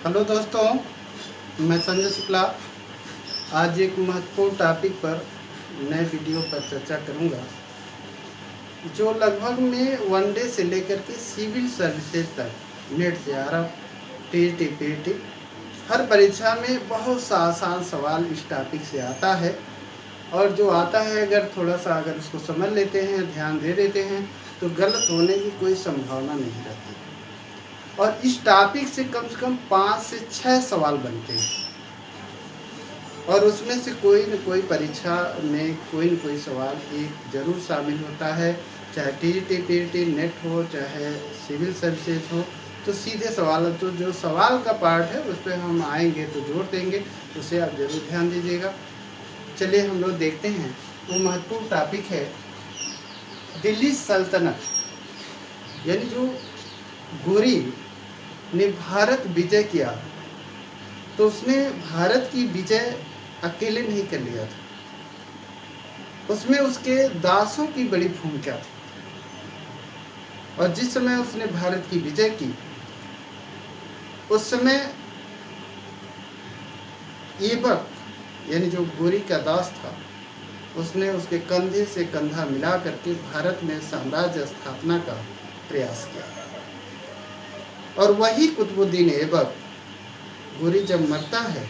Hello दोस्तों, मैं संजय शुक्ला आज एक महत्वपूर्ण टॉपिक पर नए वीडियो पर चर्चा करूंगा, जो लगभग में वनडे से लेकर के सिविल सर्विसेज तक नेट से आरएफ टीईटी पीईटी हर परीक्षा में बहुत सा आसान सवाल इस टॉपिक से आता है। और जो आता है अगर उसको समझ लेते हैं, ध्यान दे देते हैं, तो गलत होने की कोई संभावना नहीं रहती। और इस टॉपिक से कम 5 से 6 सवाल बनते हैं और उसमें से कोई न कोई परीक्षा में कोई न कोई सवाल एक जरूर शामिल होता है, चाहे टीईटी पीईटी नेट हो, चाहे सिविल सर्विसेज हो। तो सीधे सवाल तो जो सवाल का पार्ट है उस पर हम आएंगे तो जोड़ देंगे, उसे आप जरूर ध्यान दीजिएगा। चलिए हम लोग देखते हैं। वो महत्वपूर्ण टॉपिक है दिल्ली सल्तनत, यानी जो गोरी ने भारत विजय किया तो उसने भारत की विजय अकेले नहीं कर लिया था, उसमें उसके दासों की बड़ी भूमिका थी। और जिस समय उसने भारत की विजय की उस समय ऐबक यानी जो गोरी का दास था उसने उसके कंधे से कंधा मिला करके भारत में साम्राज्य स्थापना का प्रयास किया। और वही कुतुबुद्दीन ऐबक गोरी जब मरता है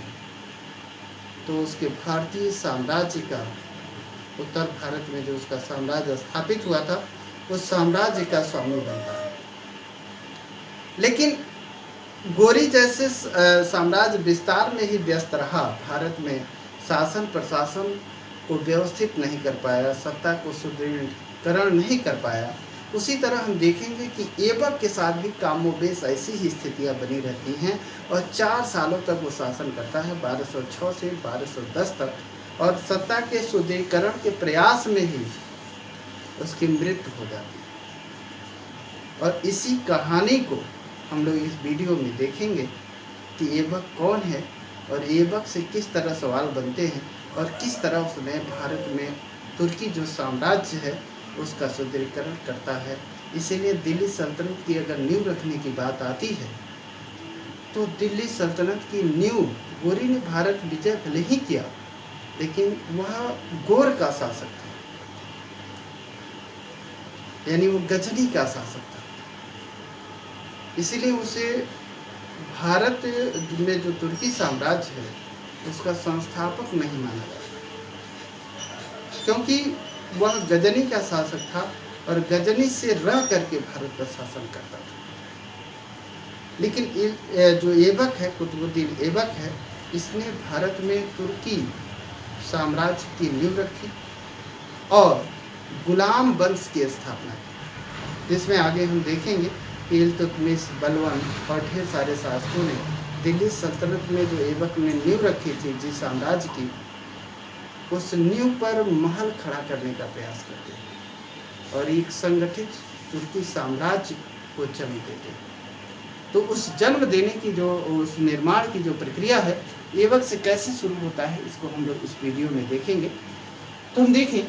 तो उसके भारतीय साम्राज्य का, उत्तर भारत में जो उसका साम्राज्य स्थापित हुआ था, उस साम्राज्य का स्वामी बनता है। लेकिन गोरी जैसे साम्राज्य विस्तार में ही व्यस्त रहा, भारत में शासन प्रशासन को व्यवस्थित नहीं कर पाया, सत्ता को सुदृढ़ीकरण नहीं कर पाया। उसी तरह हम देखेंगे कि ऐबक के साथ भी कामोबेश ऐसी ही स्थितियां बनी रहती हैं और 4 सालों तक वो शासन करता है, 1206 से 1210 तक। और सत्ता के सुदृढ़ीकरण के प्रयास में ही उसकी मृत्यु हो जाती है। और इसी कहानी को हम लोग इस वीडियो में देखेंगे कि ऐबक कौन है और ऐबक से किस तरह सवाल बनते हैं और किस तरह उसने भारत में तुर्की जो साम्राज्य है उसका सुदृढ़ीकरण करता है। इसीलिए दिल्ली सल्तनत की अगर नींव रखने की बात आती है तो दिल्ली सल्तनत की नींव गोरी ने भारत विजय भले ही किया, लेकिन वह गोर का शासक था, यानी वो गजनी का शासक था। इसीलिए उसे भारत में जो तुर्की साम्राज्य है उसका संस्थापक नहीं माना जाता, क्योंकि वह गजनी का शासक था और गजनी से रह करके भारत पर शासन करता था। लेकिन जो ऐबक है, कुतुबुद्दीन ऐबक है, इसने भारत में तुर्की साम्राज्य की नींव रखी और गुलाम वंश की स्थापना की, जिसमें आगे हम देखेंगे कि इल्तुतमिश, बलवन और ढेर सारे शासकों ने दिल्ली सल्तनत में जो ऐबक ने नींव रखी थी जिस साम्राज्य की, उस नींव पर महल खड़ा करने का प्रयास करते हैं और एक संगठित तुर्की साम्राज्य को जन्म देते हैं। तो उस जन्म देने की उस निर्माण की जो प्रक्रिया है ऐबक से कैसे शुरू होता है, इसको हम लोग इस वीडियो में देखेंगे। तो हम देखें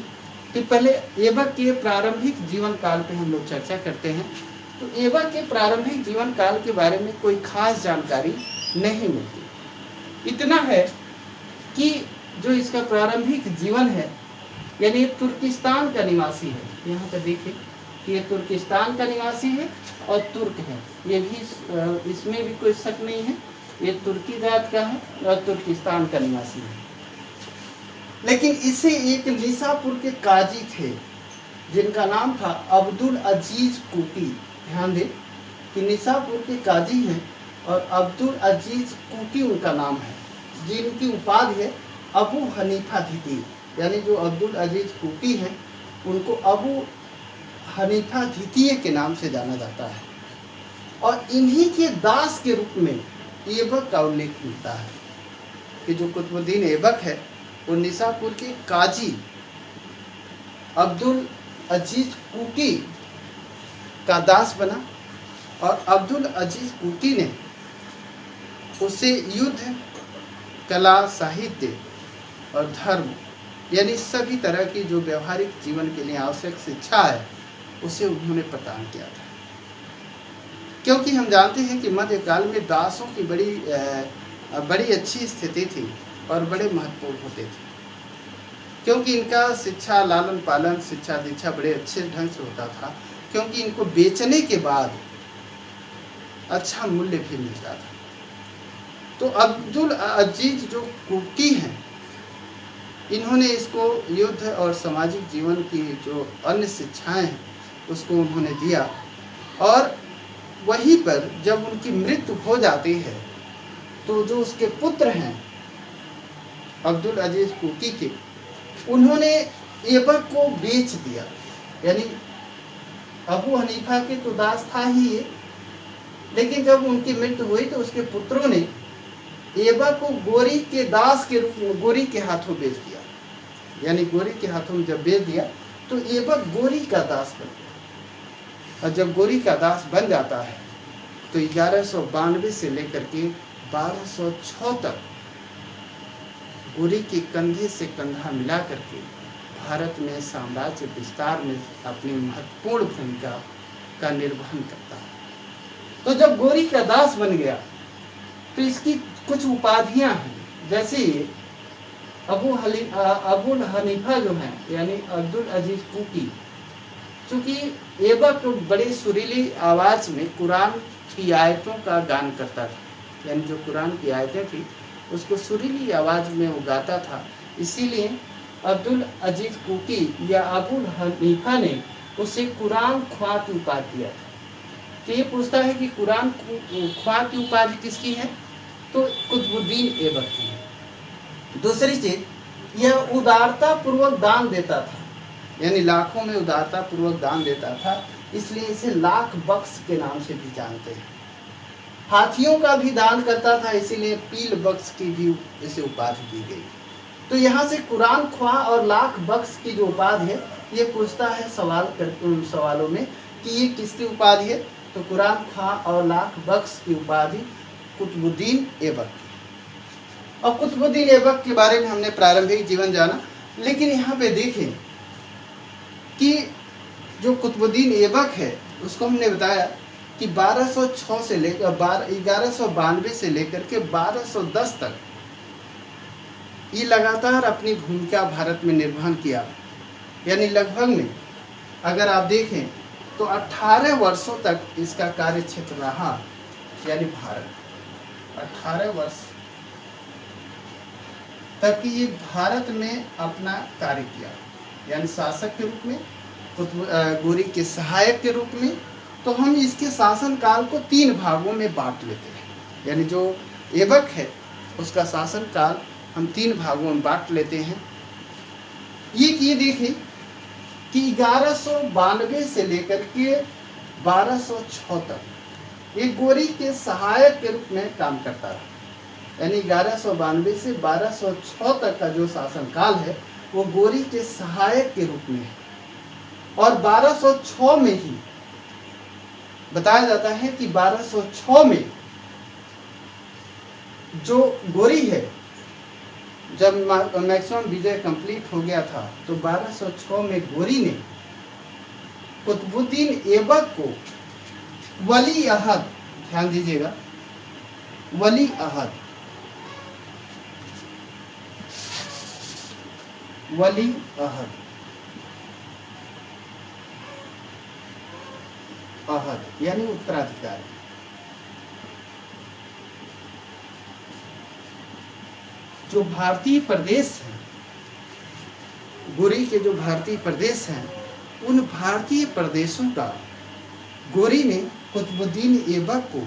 कि पहले ऐबक के प्रारंभिक जीवन काल पे हम लोग चर्चा करते हैं। तो ऐबक के प्रारंभिक जीवन काल के बारे में कोई खास जानकारी नहीं मिलती। इतना है कि जो इसका प्रारंभिक जीवन है, यानी ये तुर्किस्तान का निवासी है। यहाँ पर देखिए कि ये तुर्किस्तान का निवासी है और तुर्क है, ये भी इसमें भी कोई शक नहीं है, ये तुर्की जात का है और तुर्किस्तान का निवासी है। लेकिन इसे एक निसापुर के काजी थे जिनका नाम था अब्दुल अजीज कूकी। ध्यान दें कि निसापुर के काजी हैं और अब्दुल अजीज कूकी उनका नाम है, जिनकी उपाधि है अबू हनीफा द्वितीय। यानी जो अब्दुल अजीज कूकी हैं उनको अबू हनीफा द्वितीय के नाम से जाना जाता है। और इन्हीं के दास के रूप में ऐबक का उल्लेख मिलता है कि जो कुतुबुद्दीन ऐबक है वो निसापुर के काजी अब्दुल अजीज कूकी का दास बना और अब्दुल अजीज कूकी ने उसे युद्ध, कला, साहित्य और धर्म, यानी सभी तरह की जो व्यवहारिक जीवन के लिए आवश्यक शिक्षा है उसे उन्होंने प्रदान किया था। क्योंकि हम जानते हैं कि मध्यकाल में दासों की बड़ी अच्छी स्थिति थी और बड़े महत्वपूर्ण होते थे, क्योंकि इनका शिक्षा लालन पालन शिक्षा दीक्षा बड़े अच्छे ढंग से होता था, क्योंकि इनको बेचने के बाद अच्छा मूल्य भी मिलता था। तो अब्दुल अजीज जो कुकी हैं, इन्होंने इसको युद्ध और सामाजिक जीवन की जो अन्य शिक्षाएं हैं उसको उन्होंने दिया, और वहीं पर जब उनकी मृत्यु हो जाती है तो जो उसके पुत्र हैं अब्दुल अजीज कुकी के, उन्होंने ऐबक को बेच दिया। यानी अबू हनीफा के तो दास था ही ये, लेकिन जब उनकी मृत्यु हुई तो उसके पुत्रों ने ऐबक को गोरी के दास के रूप में गोरी के हाथों बेच दिया। यानी गोरी के हाथों में जब बेच दिया तो ऐबक गोरी का दास बन गया, और जब गोरी का दास बन जाता है तो 1192 से लेकर के 1206 तक गोरी के कंधे से कंधा मिला करके भारत में साम्राज्य विस्तार में अपनी महत्वपूर्ण भूमिका का निर्वहन करता है। तो जब गोरी का दास बन गया तो इसकी कुछ उपाधियां हैं, जैसे अबुल हनीफा जो हैं यानी अब्दुल अजीज कुकी, चूँकि ऐबक बड़े सुरीली आवाज़ में कुरान की आयतों का गान करता था, यानी जो कुरान की आयतें थी उसको सुरीली आवाज़ में वो गाता था, इसीलिए अब्दुल अजीज कुकी या अबुल हनीफा ने उसे कुरान ख्वां की उपाधि दिया था। तो ये पूछता है कि कुरान ख्वां की उपाधि किसकी है, तो कुतुबुद्दीन ऐबक की है। दूसरी चीज, यह उदारता पूर्वक दान देता था, यानी लाखों में उदारता पूर्वक दान देता था, इसलिए इसे लाख बख्श के नाम से भी जानते हैं। हाथियों का भी दान करता था, इसीलिए पील बख्श की भी इसे उपाधि दी गई। तो यहाँ से कुरान ख्वां और लाख बख्श की जो उपाधि है ये पूछता है सवालों में कि ये किसकी उपाधि है, तो कुरान ख्वां और लाख बख्श की उपाधि कुतुबुद्दीन ऐबक। और कुतुबुद्दीन ऐबक के बारे में हमने प्रारंभिक जीवन जाना, लेकिन यहाँ पे देखें कि जो कुतुबुद्दीन ऐबक है उसको हमने बताया कि 1206 से लेकर 1192 से लेकर के 1210 तक ये लगातार अपनी भूमिका भारत में निर्वहन किया। यानी लगभग में अगर आप देखें तो 18 वर्षों तक इसका कार्य क्षेत्र रहा, यानी भारत 18 वर्ष तक ये भारत में अपना कार्य किया, यानी शासक के रूप में, गोरी के सहायक के रूप में। तो हम इसके शासन काल को 3 भागों में बांट लेते हैं, यानी जो ऐबक है उसका शासन काल हम 3 भागों में बांट लेते हैं। ये देखें कि 1192 से लेकर के 1206 तक एक गोरी के सहायक के रूप में काम करता रहा, यानी 1192 से 1206 तक का जो शासन काल है वो गोरी के सहायक के रूप में है। और 1206 में ही बताया जाता है कि 1206 में जो गोरी है, जब मैक्सिमम विजय कंप्लीट हो गया था तो 1206 में गोरी ने कुतुबुद्दीन ऐबक को वली अहद, ध्यान दीजिएगा, वली अहद, वली अहद, अहद यानी उत्तराधिकारी, जो भारतीय प्रदेश हैं, गोरी के जो भारतीय प्रदेश हैं, उन भारतीय प्रदेशों का गोरी ने कुतुबुद्दीन ऐबक को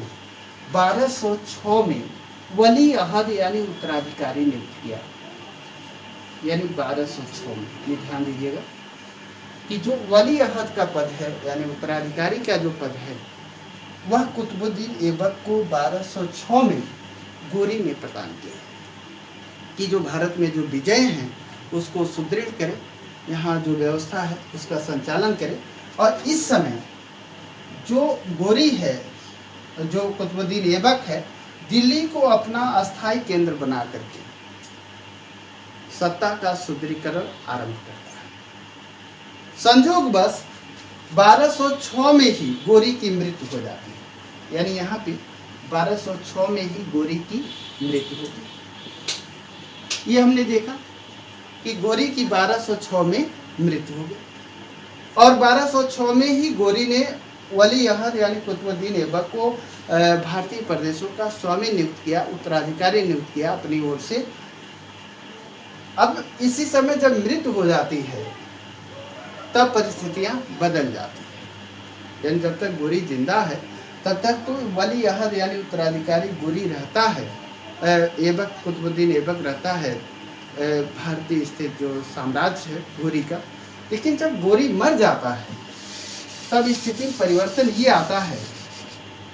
1206 में वली अहद यानी उत्तराधिकारी नियुक्त किया, यानी 1206 में। ये ध्यान दीजिएगा कि जो वली अहद का पद है यानी उत्तराधिकारी का जो पद है वह कुतुबुद्दीन ऐबक को 1206 में गोरी ने प्रदान किया कि जो भारत में जो विजय हैं उसको सुदृढ़ करें, यहाँ जो व्यवस्था है उसका संचालन करें। और इस समय जो गोरी है, जो कुतुबुद्दीन ऐबक है, दिल्ली को अपना अस्थायी केंद्र बना करके सत्ता का सुदृढ़ीकरण आरंभ करता है। संजोगवश 1206 में ही गोरी की मृत्यु हो जाती है, यानी यहाँ पे 1206 में ही गोरी की मृत्यु होगी। ये हमने देखा कि गोरी की 1206 में मृत्यु हो गई और 1206 में ही गोरी ने वली अहद यानी कुतुबुद्दीन ऐबक को भारतीय प्रदेशों का स्वामी नियुक्त किया, उत्तराधिकारी नियुक्त किया अपनी ओर से। अब इसी समय जब मृत्यु हो जाती है तब परिस्थितियां बदल जाती हैं। यानी जब तक गोरी जिंदा है तब तक तो वली अहद यानी उत्तराधिकारी गोरी रहता है, ऐबक कुतुबुद्दीन ऐबक रहता है भारतीय स्थित जो साम्राज्य है गोरी का। लेकिन जब गोरी मर जाता है तब स्थिति में परिवर्तन ये आता है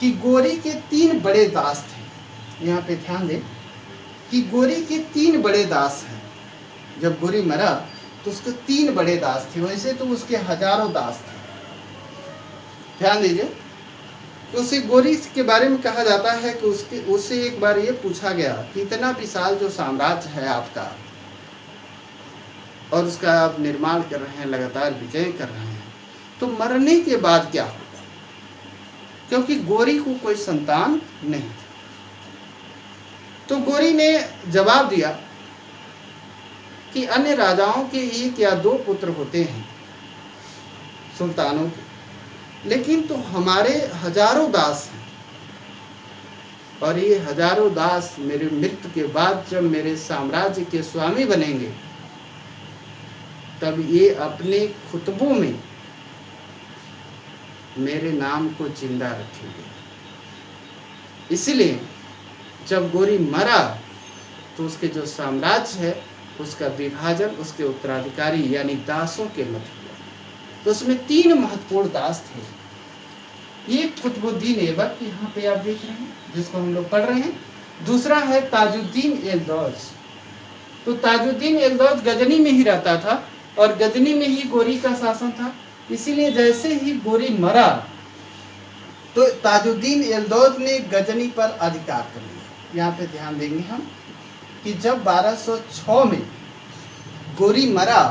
कि गोरी के 3 बड़े दास थे। यहाँ पे ध्यान दें कि गोरी के 3 बड़े दास हैं। जब गोरी मरा तो उसके 3 बड़े दास थे, वैसे तो उसके हजारों दास थे। ध्यान दीजिए, उसी गोरी के बारे में कहा जाता है कि उससे एक बार ये पूछा गया कि इतना विशाल जो साम्राज्य है आपका और उसका आप निर्माण कर रहे हैं, लगातार विजय कर रहे हैं, तो मरने के बाद क्या होगा? क्योंकि गोरी को कोई संतान नहीं था। तो गोरी ने जवाब दिया कि अन्य राजाओं के 1 या 2 पुत्र होते हैं सुल्तानों के, लेकिन तो हमारे हजारों दास हैं और ये हजारों दास मेरे मृत्यु के बाद जब मेरे साम्राज्य के स्वामी बनेंगे तब ये अपने खुतबों में मेरे नाम को जिंदा रखेंगे। इसलिए जब गोरी मरा तो उसके जो साम्राज्य है उसका विभाजन उसके उत्तराधिकारी यानी दासों के मध्य हुआ। तो उसमें 3 महत्वपूर्ण दास थे। एक कुतुबुद्दीन ऐबक यहाँ पे आप देख रहे हैं जिसको हम लोग पढ़ रहे हैं। दूसरा है ताजुद्दीन एल्दौज। तो ताजुद्दीन एल्दौज गजनी में ही रहता था और गजनी में ही गोरी का शासन था। इसीलिए जैसे ही गोरी मरा तो ताजुद्दीन एल्दौज ने गजनी पर अधिकार कर लिया। यहाँ पे ध्यान देंगे हम कि जब 1206 में गोरी मरा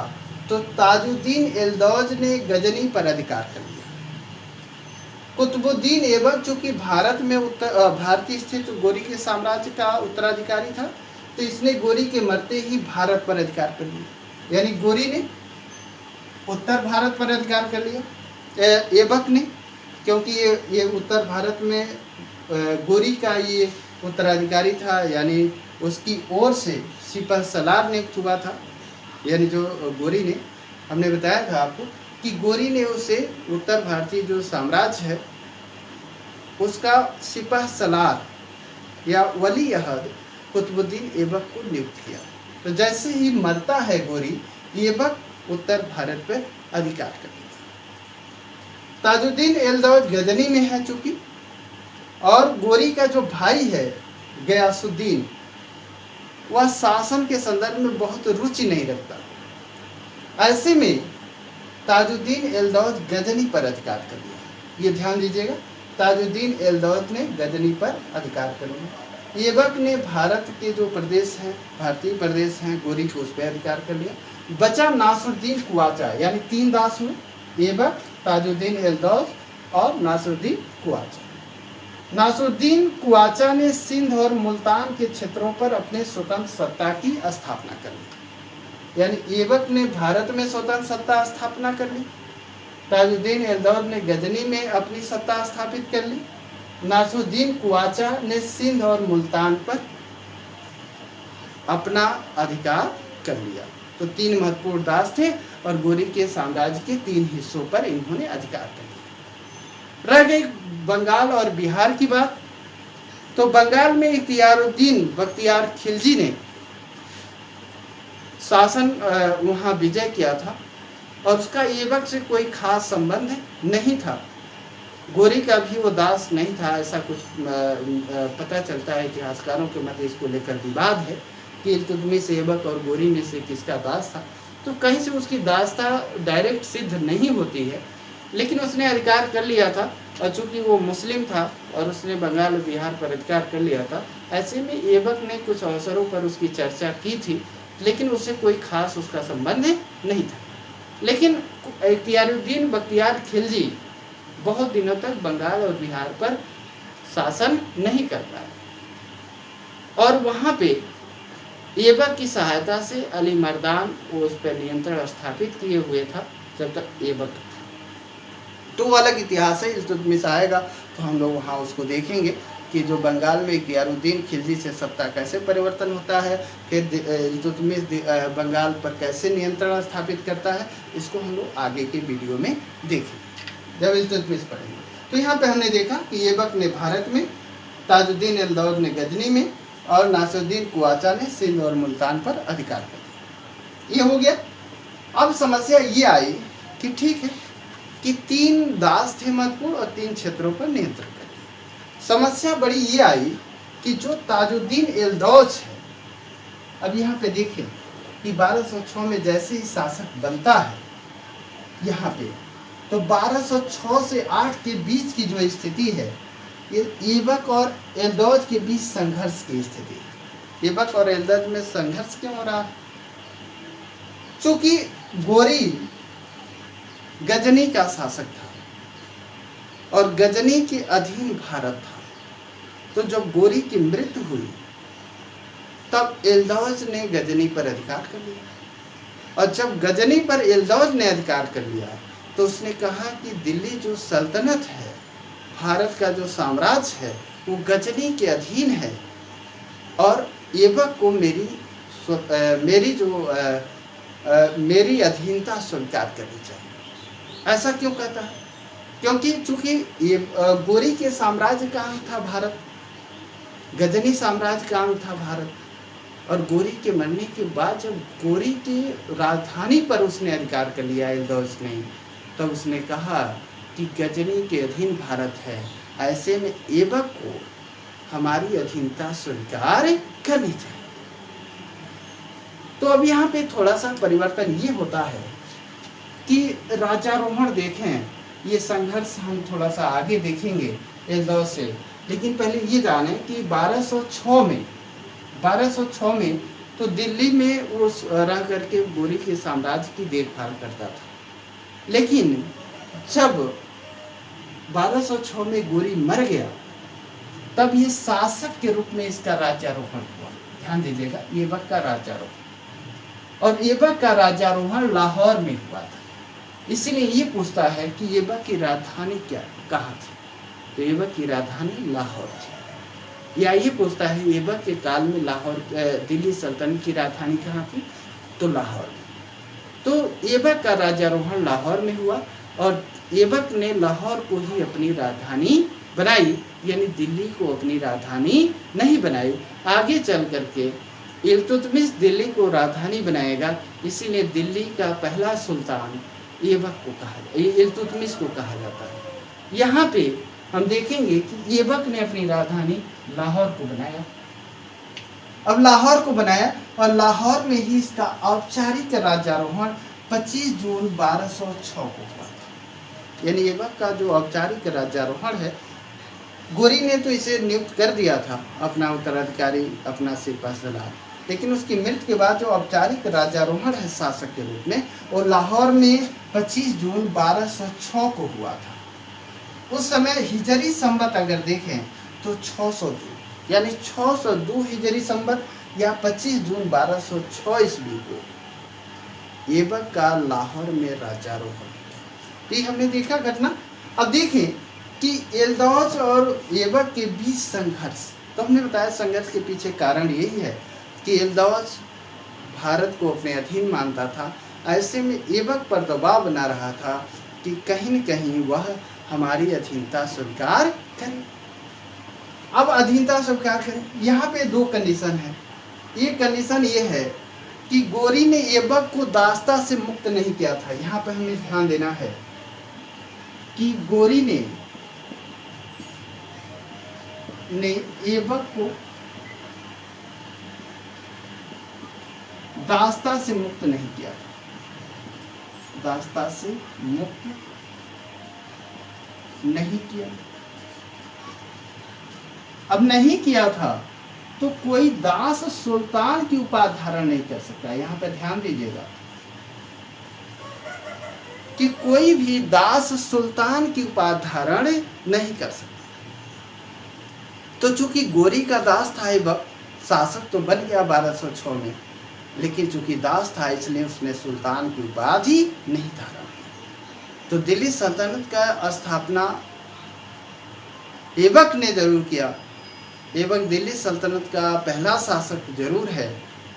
तो ताजुद्दीन एल्दौज ने गजनी पर अधिकार कर लिया। कुतुबुद्दीन ऐबक चूंकि भारत में भारतीय स्थित गोरी के साम्राज्य का उत्तराधिकारी था तो इसने गोरी के मरते ही भारत पर अधिकार कर लिया। यानी गोरी ने उत्तर भारत पर अधिकार कर लिया, ऐबक ने, क्योंकि ये उत्तर भारत में गोरी का ये उत्तराधिकारी था, यानी उसकी ओर से सिपहसालार नियुक्त हुआ था। यानी जो गोरी ने, हमने बताया था आपको कि गोरी ने उसे उत्तर भारतीय जो साम्राज्य है उसका सिपहसालार या वली अहद कुतुबुद्दीन ऐबक को नियुक्त किया। तो जैसे ही मरता है गोरी, ऐबक उत्तर भारत पर अधिकार कर लिया। ताजुद्दीन एल्दौज गजनी में है चूंकि, और गोरी का जो भाई है गयासुद्दीन वह शासन के संदर्भ में बहुत रुचि नहीं रखता। ऐसे में ताजुद्दीन एल्दौज गजनी पर अधिकार कर लिया। ये ध्यान दीजिएगा, ताजुद्दीन एल्दौज ने गजनी पर अधिकार कर लिया। ऐबक ने भारत के जो प्रदेश हैं, भारतीय प्रदेश हैं, गोरी को उस पर अधिकार कर लिया। बचा नासरुद्दीन कुआचा, यानी 3 दास हुए, ऐबक, ताजुद्दीन एल्दौज और नासरुद्दीन कुआचा। नासरुद्दीन कुआचा ने सिंध और मुल्तान के क्षेत्रों पर अपने स्वतंत्र सत्ता की स्थापना कर ली। यानी ऐबक ने भारत में स्वतंत्र सत्ता स्थापना कर ली, ताजुद्दीन एल्दौज ने गजनी में अपनी सत्ता स्थापित कर ली, नासरुद्दीन कुआचा ने सिंध और मुल्तान पर अपना अधिकार कर लिया। तो 3 महत्वपूर्ण दास थे और गोरी के साम्राज्य के 3 हिस्सों पर इन्होंने अधिकार कर लिया। रह गई बंगाल और बिहार की बात। तो बंगाल में इख्तियारुद्दीन बख्तियार खिलजी ने शासन वहाँ विजय किया था और उसका ऐबक से कोई खास संबंध नहीं था। गोरी का भी वो दास नहीं था, ऐसा कुछ पता चलता है। इतिहासकारों के मध्य इसको लेकर विवाद है कि इल्तुतमिश ऐबक और गोरी में से किसका दास था। तो कहीं से उसकी दासता डायरेक्ट सिद्ध नहीं होती है, लेकिन उसने अधिकार कर लिया था और चूंकि वो मुस्लिम था और उसने बंगाल और बिहार पर अधिकार कर लिया था, ऐसे में ऐबक ने कुछ अवसरों पर उसकी चर्चा की थी, लेकिन उससे कोई खास उसका संबंध नहीं था। लेकिन इख्तियारुद्दीन बख्तियार खिलजी बहुत दिनों तक बंगाल और बिहार पर शासन नहीं कर पाया और वहाँ पे ऐबक की सहायता से अली मर्दान उस पर नियंत्रण स्थापित किए हुए था जब तक ऐबक था। तो वो अलग इतिहास है, इल्तुतमिश आएगा तो हम लोग वहाँ उसको देखेंगे कि जो बंगाल में गियारुद्दीन खिलजी से सत्ता कैसे परिवर्तन होता है, फिर इल्तुतमिश बंगाल पर कैसे नियंत्रण स्थापित करता है, इसको हम लोग आगे के वीडियो में देखेंगे जब इल्तुतमिश पढ़ेंगे। तो यहाँ पे हमने देखा कि ऐबक ने भारत में, ताजुद्दीन एल-दौद ने गजनी में और नासिरुद्दीन कुआचा ने सिंध और मुल्तान पर अधिकार कर दिया। ये हो गया। अब समस्या ये आई कि ठीक है कि 3 दास थे महत्वपूर्ण और 3 क्षेत्रों पर नियंत्रण कर दिया। समस्या बड़ी ये आई कि जो ताजुद्दीन एल-दौद है, अब यहाँ पे देखें कि 1206 में जैसे ही शासक बनता है यहाँ पे, तो 1206 से 8 के बीच की जो स्थिति है, ये ऐबक और एल-दौद के बीच संघर्ष की स्थिति है। ऐबक और एल-दौद में संघर्ष क्यों हो रहा है? चूंकि गोरी गजनी का शासक था और गजनी के अधीन भारत था, तो जब गोरी की मृत्यु हुई तब एल-दौद ने गजनी पर अधिकार कर लिया और जब गजनी पर एल-दौद ने अधिकार कर लिया तो उसने कहा कि दिल्ली जो सल्तनत है, भारत का जो साम्राज्य है, वो गजनी के अधीन है और ऐबक को मेरी अधीनता स्वीकार करनी चाहिए। ऐसा क्यों कहता है? क्योंकि चूंकि ये गोरी के साम्राज्य का अंग था भारत, गजनी साम्राज्य का अंग था भारत, और गोरी के मरने के बाद जब गोरी की राजधानी पर उसने अधिकार कर लिया एल-दौद ने, तब उसने कहा कि गजनी के अधीन भारत है, ऐसे में ऐबक को हमारी अधीनता स्वीकार करनी चाहिए। तो अब यहाँ पे थोड़ा सा परिवर्तन ये होता है कि राज्यारोहण देखें, ये संघर्ष हम थोड़ा सा आगे देखेंगे एल-दौद से, लेकिन पहले ये जाने कि 1206 में तो दिल्ली में वो रह करके गोरी के साम्राज्य की देखभाल करता था, लेकिन जब 1206 में गोरी मर गया तब ये शासक के रूप में इसका राज्यारोहण हुआ। ध्यान दीजिएगा, ऐबक का राज्यारोहण, और ऐबक का राज्यारोहण लाहौर में हुआ था। इसीलिए ये पूछता है कि ऐबक की राजधानी कहाँ थी? तो ऐबक की राजधानी लाहौर थी। या ये पूछता है ऐबक के काल में दिल्ली सल्तनत की राजधानी कहाँ थी? तो लाहौर में। तो ऐबक का राज्यारोहण लाहौर में हुआ और ऐबक ने लाहौर को ही अपनी राजधानी बनाई, यानी दिल्ली को अपनी राजधानी नहीं बनाई। आगे चल करके इल्तुतमिश दिल्ली को राजधानी बनाएगा, इसीलिए दिल्ली का पहला सुल्तान इल्तुतमिश को कहा जाता है। यहाँ पे हम देखेंगे कि ऐबक ने अपनी राजधानी लाहौर को बनाया। अब लाहौर को बनाया और लाहौर में ही इसका औपचारिक राज्यारोहण 25 जून 1206 को हुआ था। यानी ऐबक का जो औपचारिक राज्यारोहण है, गोरी ने तो इसे नियुक्त कर दिया था अपना उत्तराधिकारी, अपना सिपा सलार, लेकिन उसकी मृत्यु के बाद जो औपचारिक राज्यारोहण है शासक के रूप में, वो लाहौर में 25 जून 1206 को हुआ था। उस समय हिजरी संवत अगर देखें तो 602, यानी 602 हिजरी संवत या 25 जून 1206 ईस्वी को ऐबक का लाहौर में राज्यारोहण। ये हमने देखा घटना। अब देखें कि एल-दौद और ऐबक के बीच संघर्ष, तो हमने बताया संघर्ष के पीछे कारण यही है कि एल-दौद भारत को अपने अधीन मानता था, ऐसे में ऐबक पर दबाव बना रहा था कि कहीं न कहीं वह हमारी अधीनता स्वीकार करें। अब अधीनता स्वीकार करें, यहाँ पे 2 कंडीशन है। एक कंडीशन ये है कि गोरी ने ऐबक को दासता से मुक्त नहीं किया था। यहाँ पे हमें ध्यान देना है कि गोरी ने ऐबक को दासता से मुक्त नहीं किया था, दासता से मुक्त नहीं किया। अब नहीं किया था तो कोई दास सुल्तान की उपाधि धारण नहीं कर सकता। यहाँ पर ध्यान दीजिएगा कि कोई भी दास सुल्तान की उपाधि धारण नहीं कर सकता। तो चूंकि गोरी का दास था ऐबक, शासक तो बन गया 1206 में, लेकिन चूंकि दास था इसलिए उसने सुल्तान की उपाधि नहीं धारण की। तो दिल्ली सल्तनत का स्थापना ऐबक ने जरूर किया। ऐबक दिल्ली सल्तनत का पहला शासक जरूर है,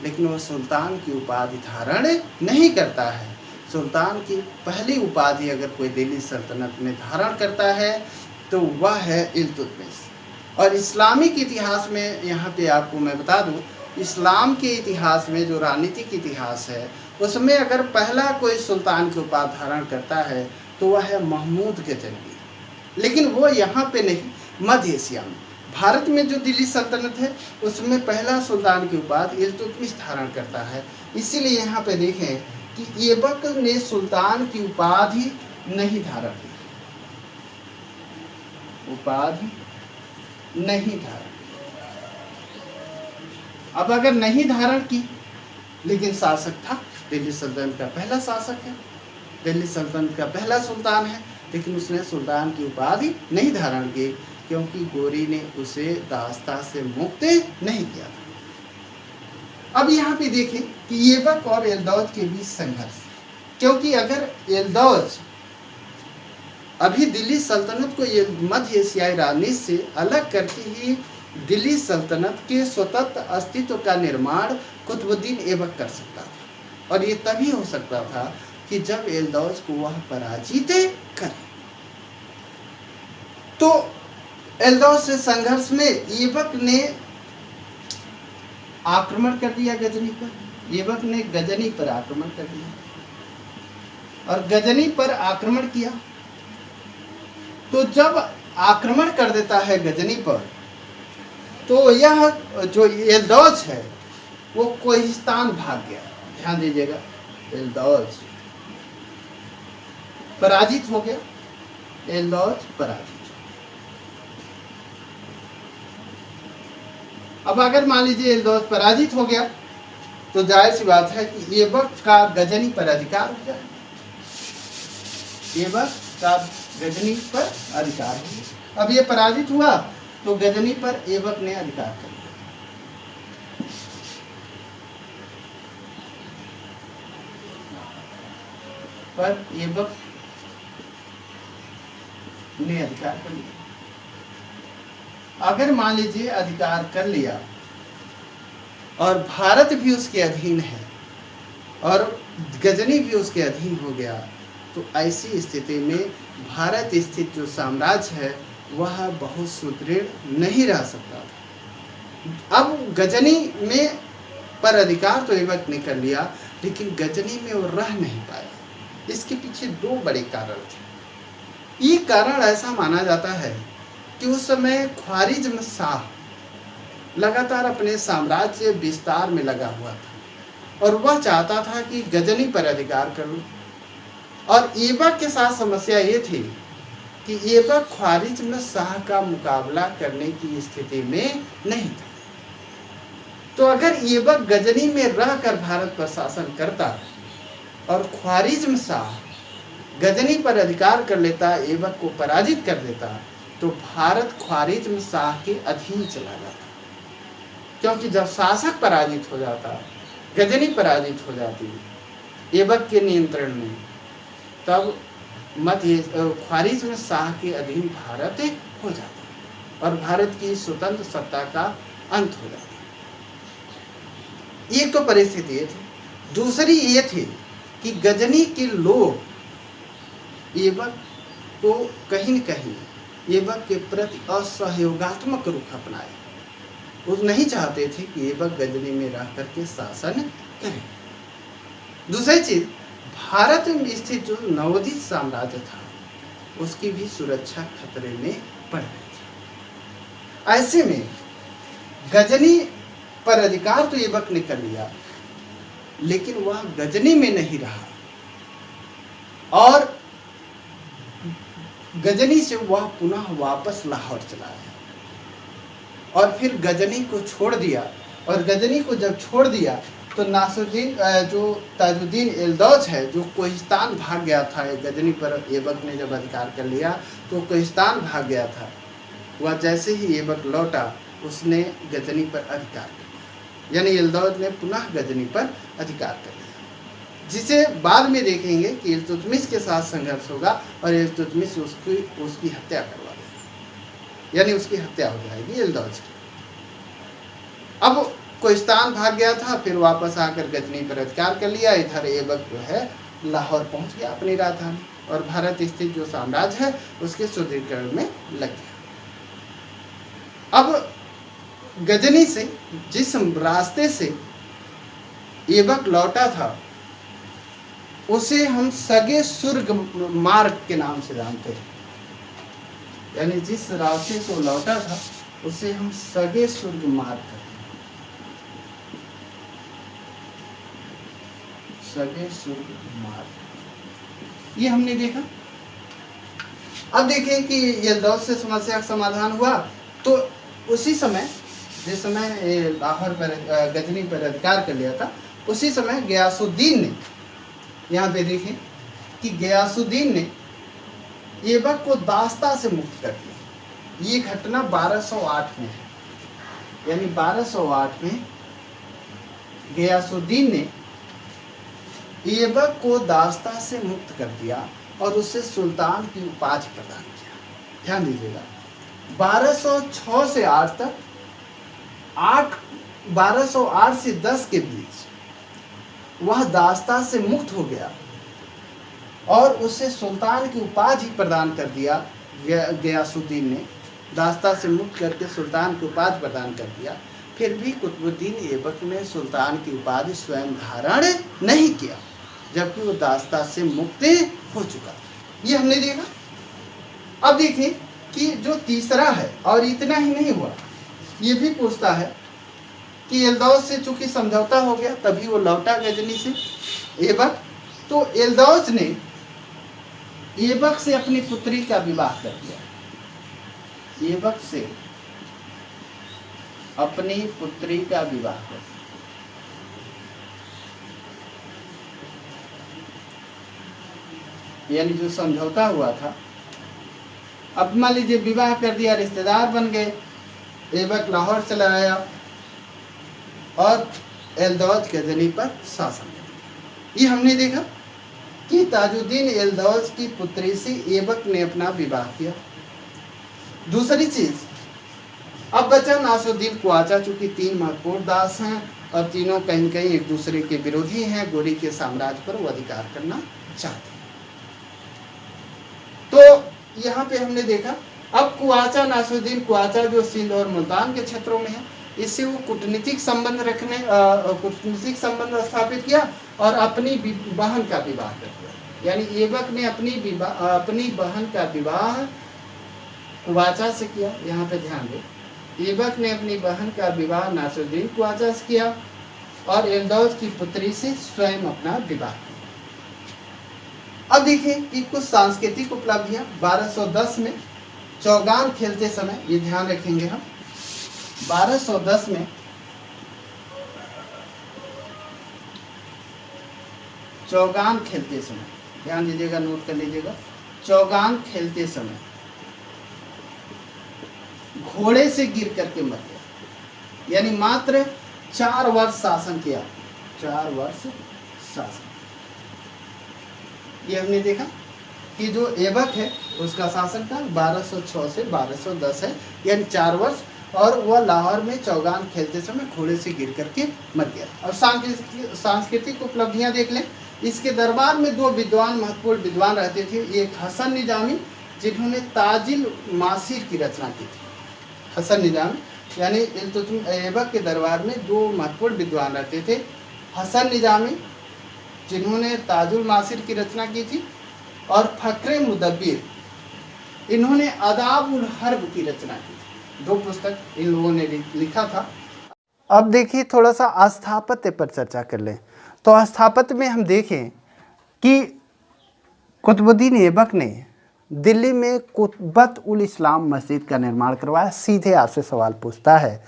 लेकिन वह सुल्तान की उपाधि धारण नहीं करता है। सुल्तान की पहली उपाधि अगर कोई दिल्ली सल्तनत में धारण करता है तो वह है इल्तुतमिश। और इस्लामिक इतिहास में यहाँ पे आपको मैं बता दूँ, इस्लाम के इतिहास में जो राजनीतिक इतिहास है उसमें अगर पहला कोई सुल्तान की उपाधि धारण करता है तो वह है महमूद गजनवी। लेकिन वो यहाँ पे नहीं, मध्य एशिया में, भारत में जो दिल्ली सल्तनत है उसमें पहला सुल्तान की उपाधि इल्तुतमिश धारण करता है। इसीलिए यहाँ पे देखें कि ऐबक ने सुल्तान की उपाधि नहीं धारण की, उपाधि नहीं धारण। अब अगर नहीं धारण की, लेकिन शासक था, दिल्ली सल्तनत का पहला शासक है, दिल्ली सल्तनत का पहला सुल्तान है, लेकिन उसने सुल्तान की उपाधि नहीं धारण की क्योंकि गोरी ने उसे दास्ता से मुक्त नहीं किया था। अब यहाँ पे देखें कि ऐबक और एल्दौज के बीच संघर्ष, क्योंकि अगर एल्दौज अभी दिल्ली सल्तनत को ये मध्य एशियाई राजनीति से अलग करके ही दिल्ली सल्तनत के स्वतंत्र अस्तित्व का निर्माण कुतुबुद्दीन ऐबक कर सकता था, और ये तभी हो सकता था कि जब एल्दौज को वह पराजित करे। तो एल्दौज से संघर्ष में ऐबक ने आक्रमण कर दिया गजनी पर। ऐबक ने गजनी पर आक्रमण कर दिया, और गजनी पर आक्रमण किया। तो जब आक्रमण कर देता है गजनी पर, तो यह जो एल्दौज है वो कोहिस्तान भाग गया। ध्यान दीजिएगा, एल्दौज पराजित हो गया, एल्दौज पराजित। अब अगर मान लीजिए एल्दौज पराजित हो गया तो जाहिर सी बात है कि ऐबक का गजनी पर अधिकार हो जाए, ऐबक का गजनी पर अधिकार हो गया। अब ये पराजित हुआ तो गजनी पर ऐबक ने अधिकार कर लिया। पर ऐबक ने अधिकार कर लिया। अगर मान लीजिए अधिकार कर लिया और भारत भी उसके अधीन है और गजनी भी उसके अधीन हो गया, तो ऐसी स्थिति में भारत स्थित जो साम्राज्य है वह बहुत सुदृढ़ नहीं रह सकता था। अब गजनी में पर अधिकार तो ऐबक ने कर लिया, लेकिन गजनी में वो रह नहीं पाया। इसके पीछे दो बड़े कारण थे। ये कारण ऐसा माना जाता है कि उस समय ख्वारिज्म शाह लगातार अपने साम्राज्य विस्तार में लगा हुआ था और वह चाहता था कि गजनी पर अधिकार कर लूं। और ऐबक के साथ समस्या ये थी कि ऐबक ख्वारिज्म शाह का मुकाबला करने की स्थिति में नहीं था। तो अगर ऐबक गजनी में रहकर भारत पर शासन करता और ख्वारिज्म शाह गजनी पर अधिकार कर लेता, ऐबक को पराजित कर देता, तो भारत ख्वारिज्म शाह के अधीन चला जाता। क्योंकि जब शासक पराजित हो जाता, गजनी पराजित हो जाती ऐबक के नियंत्रण में, तब ख्वारिज्म शाह के अधीन भारत हो जाता और भारत की स्वतंत्र सत्ता का अंत हो जाता। एक तो परिस्थिति ये थी। दूसरी ये थी कि गजनी के लोग ऐबक को कहीं न कहीं ऐबक के प्रति असहयोगात्मक रुख अपनाए। वो नहीं चाहते थे कि ऐबक गजनी में रह करके शासन करे। दूसरी चीज, भारत में स्थित जो नवोदित साम्राज्य था उसकी भी सुरक्षा खतरे में पड़ गई थी। ऐसे में गजनी पर अधिकार तो ऐबक ने कर लिया, लेकिन वह गजनी में नहीं रहा और गजनी से वह पुनः वापस लाहौर चला गया और फिर गजनी को छोड़ दिया। और गजनी को जब छोड़ दिया तो नासरुद्दीन जो ताजुद्दीन एल्दौज है, जो कोहिस्तान भाग गया था, गजनी पर ऐबक ने जब अधिकार कर लिया तो कोहिस्तान भाग गया था, वह जैसे ही ऐबक लौटा उसने गजनी पर अधिकार कर लिया, यानी यल्दौज ने पुनः गजनी पर अधिकार कर लिया, जिसे बाद में देखेंगे कि इल्तुतमिश के साथ संघर्ष होगा और इल्तुतमिश उसकी हत्या करवा देगा, यानी उसकी हत्या हो जाएगी यल्दौज की। अब कोहिस्तान भाग गया था, फिर वापस आकर गजनी पर अधिकार कर लिया। इधर ऐबक जो है लाहौर पहुंच गया अपनी राजधानी, और भारत स्थित जो साम्राज्य है उसके सुदृढ़ीकरण में लग गया। अब गजनी से जिस रास्ते से ऐबक लौटा था उसे हम सगे सुर्ग मार्ग के नाम से जानते हैं, यानी जिस रास्ते से लौटा था उसे हम सगे सुर्ग मार्ग कहते हैं, सगे सुर्ग मार्ग, ये हमने देखा। अब देखें कि यल्दौज से समस्या का समाधान हुआ, तो उसी समय जिस समय लाहौर पर गजनी पर अधिकार कर लिया था, उसी समय गयासुद्दीन ने, यहाँ पे देखें कि गयासुद्दीन ने ऐबक को दास्ता से मुक्त कर दिया। ये घटना 1208 में है, यानी 1208 में गयासुद्दीन ने ऐबक को दास्ता से मुक्त कर दिया और उसे सुल्तान की उपाधि प्रदान किया। ध्यान दीजिएगा, 1206 से 8 तक 1208 से 10 के बीच वह दास्ता से मुक्त हो गया और उसे सुल्तान की उपाधि प्रदान कर दिया। गयासुद्दीन ने दास्ता से मुक्त करके सुल्तान की उपाधि प्रदान कर दिया। फिर भी कुतुबुद्दीन ऐबक ने सुल्तान की उपाधि स्वयं धारण नहीं किया, जबकि वो दास्ता से मुक्त हो चुका। ये हमने देखा। अब देखिए कि जो तीसरा है, और इतना ही नहीं हुआ, ये भी पूछता है कि यल्दौज से चूंकि समझौता हो गया तभी वो लौटा गजनी से ऐबक, तो यल्दौज ने ऐबक से अपनी पुत्री का विवाह कर दिया। ऐबक से अपनी पुत्री का विवाह कर दिया। यानी जो समझौता हुआ था, अब मान लीजिए विवाह कर दिया, रिश्तेदार बन गए, ऐबक लाहौर चला आया और यल्दौज गजनी पर शासन किया। ये हमने देखा कि ताजुद्दीन यल्दौज की पुत्री से ऐबक ने अपना विवाह किया। दूसरी चीज, अब बचा नासुद्दीन ख्वाजा, चूंकि 3 महत्वपूर्ण दास हैं और तीनों कहीं न कहीं एक दूसरे के विरोधी हैं, गोरी के साम्राज्य पर वो अधिकार करना चाहते हैं। तो यहाँ पे हमने देखा, अब ख्वाजा नासुद्दीन ख्वाजा जो सिंध और मुल्तान के क्षेत्रों में है, इससे वो कूटनीतिक संबंध स्थापित किया और अपनी बहन का विवाह कर दिया। यानी ऐबक ने अपनी बहन का विवाह ख्वाजा से किया। यहाँ पे ध्यान दें, ऐबक ने अपनी बहन का विवाह नासुद्दीन ख्वाजा से किया और यल्दौज की पुत्री से स्वयं अपना विवाह किया। अब देखिए कि कुछ सांस्कृतिक उपलब्धियां 1210 में चौगान खेलते समय, ये ध्यान रखेंगे हम, 1210 में चौगान खेलते समय, ध्यान दीजिएगा, नोट कर लीजिएगा, चौगान खेलते समय घोड़े से गिर करके मर गया। यानी मात्र 4 वर्ष शासन किया, 4 वर्ष शासन। ये हमने देखा कि जो ऐबक है उसका शासनकाल 1206 से 1210 है, यानी 4 वर्ष, और वह लाहौर में चौगान खेलते समय घोड़े से गिर करके मर गया। और सांस्कृतिक उपलब्धियां देख लें, इसके दरबार में 2 महत्वपूर्ण विद्वान रहते थे। एक हसन निजामी, जिन्होंने ताजिल मासिर की रचना की थी। हसन निजामी, यानी ऐबक के दरबार में 2 महत्वपूर्ण विद्वान रहते थे। हसन निजामी, जिन्होंने ताजुल मासिर की रचना की थी, और फक्रे मुदब्बिर, इन्होंने अदाबुल हर्ब की रचना की थी। 2 पुस्तक इन लोगों ने लिखा था। अब देखिए थोड़ा सा स्थापत्य पर चर्चा कर लें। तो स्थापत्य में हम देखें कि कुतुबुद्दीन ऐबक ने दिल्ली में कुतुबत उल इस्लाम मस्जिद का निर्माण करवाया। सीधे आपसे सवाल पूछता है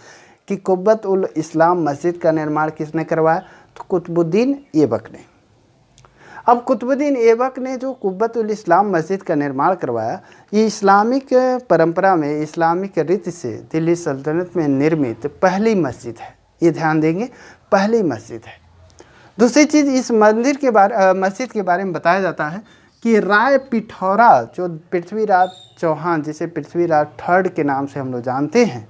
कि कुतुबत उल इस्लाम मस्जिद का निर्माण किसने करवाया? तो कुतुबुद्दीन ऐबक ने। अब कुतुबुद्दीन ऐबक ने जो कुब्बतुल इस्लाम मस्जिद का निर्माण करवाया, ये इस्लामिक परंपरा में, इस्लामिक रीति से दिल्ली सल्तनत में निर्मित पहली मस्जिद है। ये ध्यान देंगे, पहली मस्जिद है। दूसरी चीज़, इस मस्जिद के बारे में बताया जाता है कि राय पिथौरा, जो पृथ्वीराज चौहान, जिसे पृथ्वीराज थर्ड के नाम से हम लोग जानते हैं,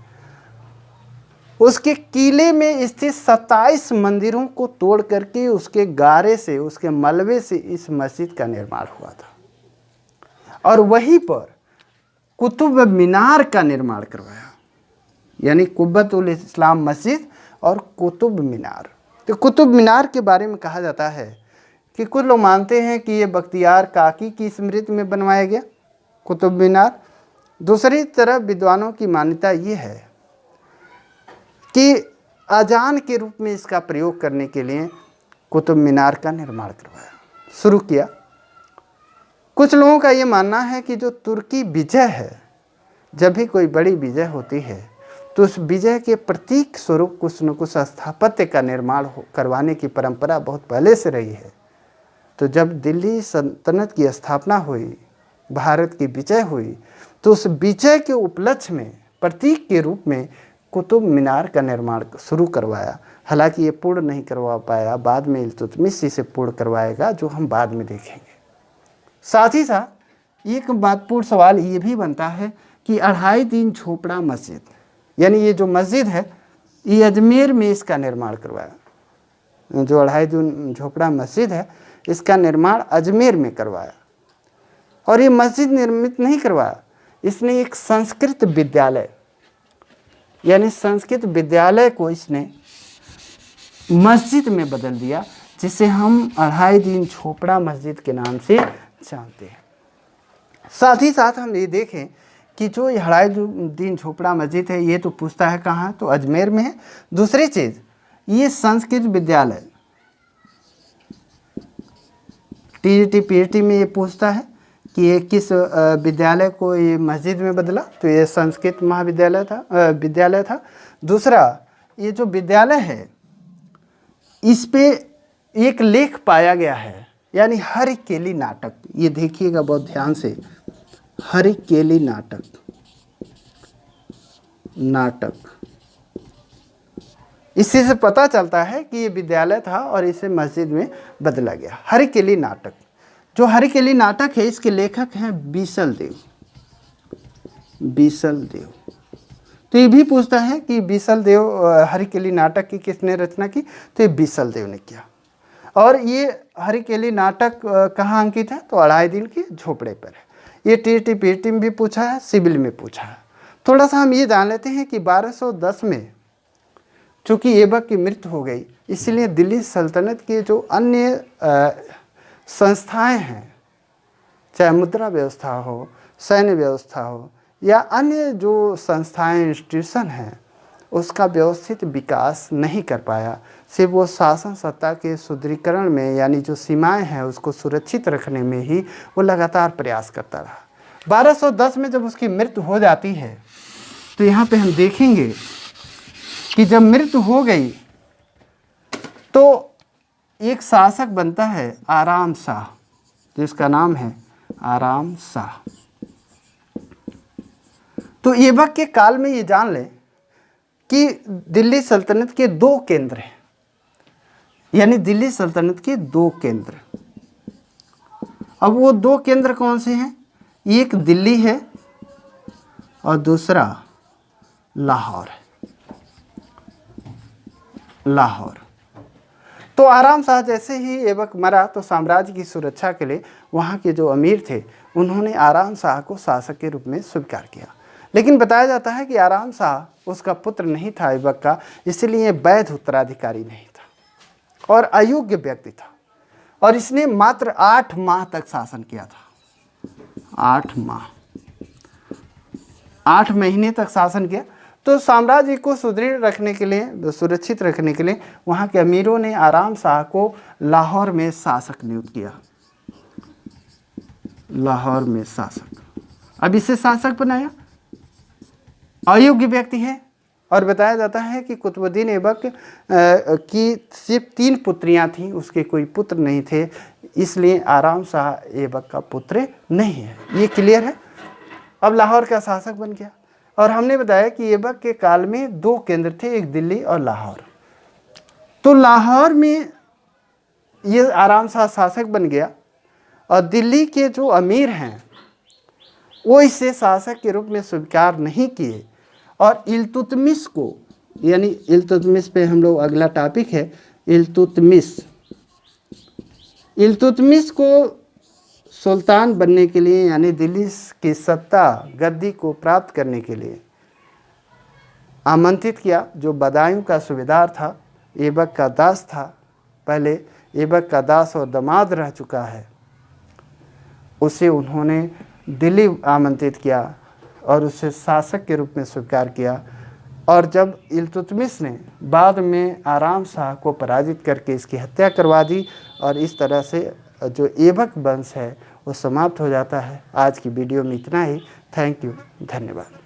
उसके किले में स्थित 27 मंदिरों को तोड़ करके उसके गारे से, उसके मलबे से इस मस्जिद का निर्माण हुआ था। और वहीं पर कुतुब मीनार का निर्माण करवाया, यानी कुब्बतुल इस्लाम मस्जिद और कुतुब मीनार। तो कुतुब मीनार के बारे में कहा जाता है कि कुछ लोग मानते हैं कि ये बख्तियार काकी की स्मृति में बनवाया गया कुतुब मीनार। दूसरी तरफ विद्वानों की मान्यता ये है कि अजान के रूप में इसका प्रयोग करने के लिए कुतुब मीनार का निर्माण करवाया, शुरू किया। कुछ लोगों का ये मानना है कि जो तुर्की विजय है, जब भी कोई बड़ी विजय होती है तो उस विजय के प्रतीक स्वरूप कुछ न कुछ स्थापत्य का निर्माण करवाने की परंपरा बहुत पहले से रही है। तो जब दिल्ली सल्तनत की स्थापना हुई, भारत की विजय हुई, तो उस विजय के उपलक्ष्य में प्रतीक के रूप में कुतुब मीनार का निर्माण शुरू करवाया। हालांकि ये पूर्ण नहीं करवा पाया, बाद में इल्तुतमिश इसे पूर्ण करवाएगा, जो हम बाद में देखेंगे। साथ ही साथ एक महत्वपूर्ण सवाल ये भी बनता है कि 2.5 झोपड़ा मस्जिद, यानी ये जो मस्जिद है, ये अजमेर में इसका निर्माण करवाया। जो 2.5 झोपड़ा मस्जिद है, इसका निर्माण अजमेर में करवाया। और ये मस्जिद निर्मित नहीं करवाया, इसने एक संस्कृत विद्यालय, यानी संस्कृत विद्यालय को इसने मस्जिद में बदल दिया, जिसे हम 2.5 झोपड़ा मस्जिद के नाम से जानते हैं। साथ ही साथ हम ये देखें कि जो 2.5 झोपड़ा मस्जिद है, ये तो पूछता है कहाँ, तो अजमेर में है। दूसरी चीज़, ये संस्कृत विद्यालय टीजीटी पीएचडी में ये पूछता है कि ये किस विद्यालय को ये मस्जिद में बदला, तो ये संस्कृत विद्यालय था। दूसरा, ये जो विद्यालय है, इस पे एक लेख पाया गया है, यानी हरिकेली नाटक। ये देखिएगा बहुत ध्यान से, हरिकेली नाटक। इसी से पता चलता है कि ये विद्यालय था और इसे मस्जिद में बदला गया। हरिकेली नाटक, जो हरिकेली नाटक है, इसके लेखक हैं बीसल देव। तो ये भी पूछता है कि बीसल देव, हरिकेली नाटक की किसने रचना की, तो ये बीसल देव ने किया। और ये हरिकेली नाटक कहाँ अंकित है, तो 2.5 के झोपड़े पर है। ये टीटी पीटी में भी पूछा है, सिविल में पूछा है। थोड़ा सा हम ये जान लेते हैं कि 1210 में चूँकि ऐबक की मृत्यु हो गई, इसलिए दिल्ली सल्तनत के जो अन्य संस्थाएं हैं, चाहे मुद्रा व्यवस्था हो, सैन्य व्यवस्था हो, या अन्य जो संस्थाएं, इंस्टीट्यूशन हैं, उसका व्यवस्थित विकास नहीं कर पाया। सिर्फ वो शासन सत्ता के सुदृढ़ीकरण में, यानी जो सीमाएं हैं उसको सुरक्षित रखने में ही वो लगातार प्रयास करता रहा। 1210 में जब उसकी मृत्यु हो जाती है, तो यहाँ पे हम देखेंगे कि जब मृत्यु हो गई तो एक शासक बनता है आराम शाह, जिसका नाम है आराम शाह। तो ऐबक के काल में ये जान लें कि दिल्ली सल्तनत के 2 केंद्र हैं, यानी दिल्ली सल्तनत के 2 केंद्र। अब वो 2 केंद्र कौन से हैं, एक दिल्ली है और दूसरा लाहौर है। लाहौर। तो आराम शाह जैसे ही ऐबक मरा तो साम्राज्य की सुरक्षा के लिए वहाँ के जो अमीर थे, उन्होंने आराम शाह को शासक के रूप में स्वीकार किया। लेकिन बताया जाता है कि आराम शाह उसका पुत्र नहीं था ऐबक का, इसलिए वैध उत्तराधिकारी नहीं था और अयोग्य व्यक्ति था। और इसने मात्र 8 माह तक शासन किया था। 8 महीने तक शासन किया। तो साम्राज्य को सुदृढ़ रखने के लिए, सुरक्षित रखने के लिए वहाँ के अमीरों ने आराम शाह को लाहौर में शासक नियुक्त किया। लाहौर में शासक। अब इसे शासक बनाया, अयोग्य व्यक्ति है। और बताया जाता है कि कुतुबुद्दीन ऐबक की सिर्फ 3 पुत्रियां थीं, उसके कोई पुत्र नहीं थे। इसलिए आराम शाह ऐबक का पुत्र नहीं है। ये क्लियर है। अब लाहौर का शासक बन गया और हमने बताया कि ऐबक के काल में 2 केंद्र थे, एक दिल्ली और लाहौर। तो लाहौर में ये आराम शाह शासक बन गया और दिल्ली के जो अमीर हैं वो इसे शासक के रूप में स्वीकार नहीं किए और इल्तुतमिश को, यानी इल्तुतमिश पे हम लोग अगला टॉपिक है इल्तुतमिश को सुल्तान बनने के लिए, यानी दिल्ली की सत्ता गद्दी को प्राप्त करने के लिए आमंत्रित किया। जो बदायूं का सूबेदार था, ऐबक का दास था, पहले ऐबक का दास और दामाद रह चुका है, उसे उन्होंने दिल्ली आमंत्रित किया और उसे शासक के रूप में स्वीकार किया। और जब इल्तुतमिश ने बाद में आराम शाह को पराजित करके इसकी हत्या करवा दी और इस तरह से जो ऐबक वंश है वो समाप्त हो जाता है। आज की वीडियो में इतना ही। थैंक यू, धन्यवाद।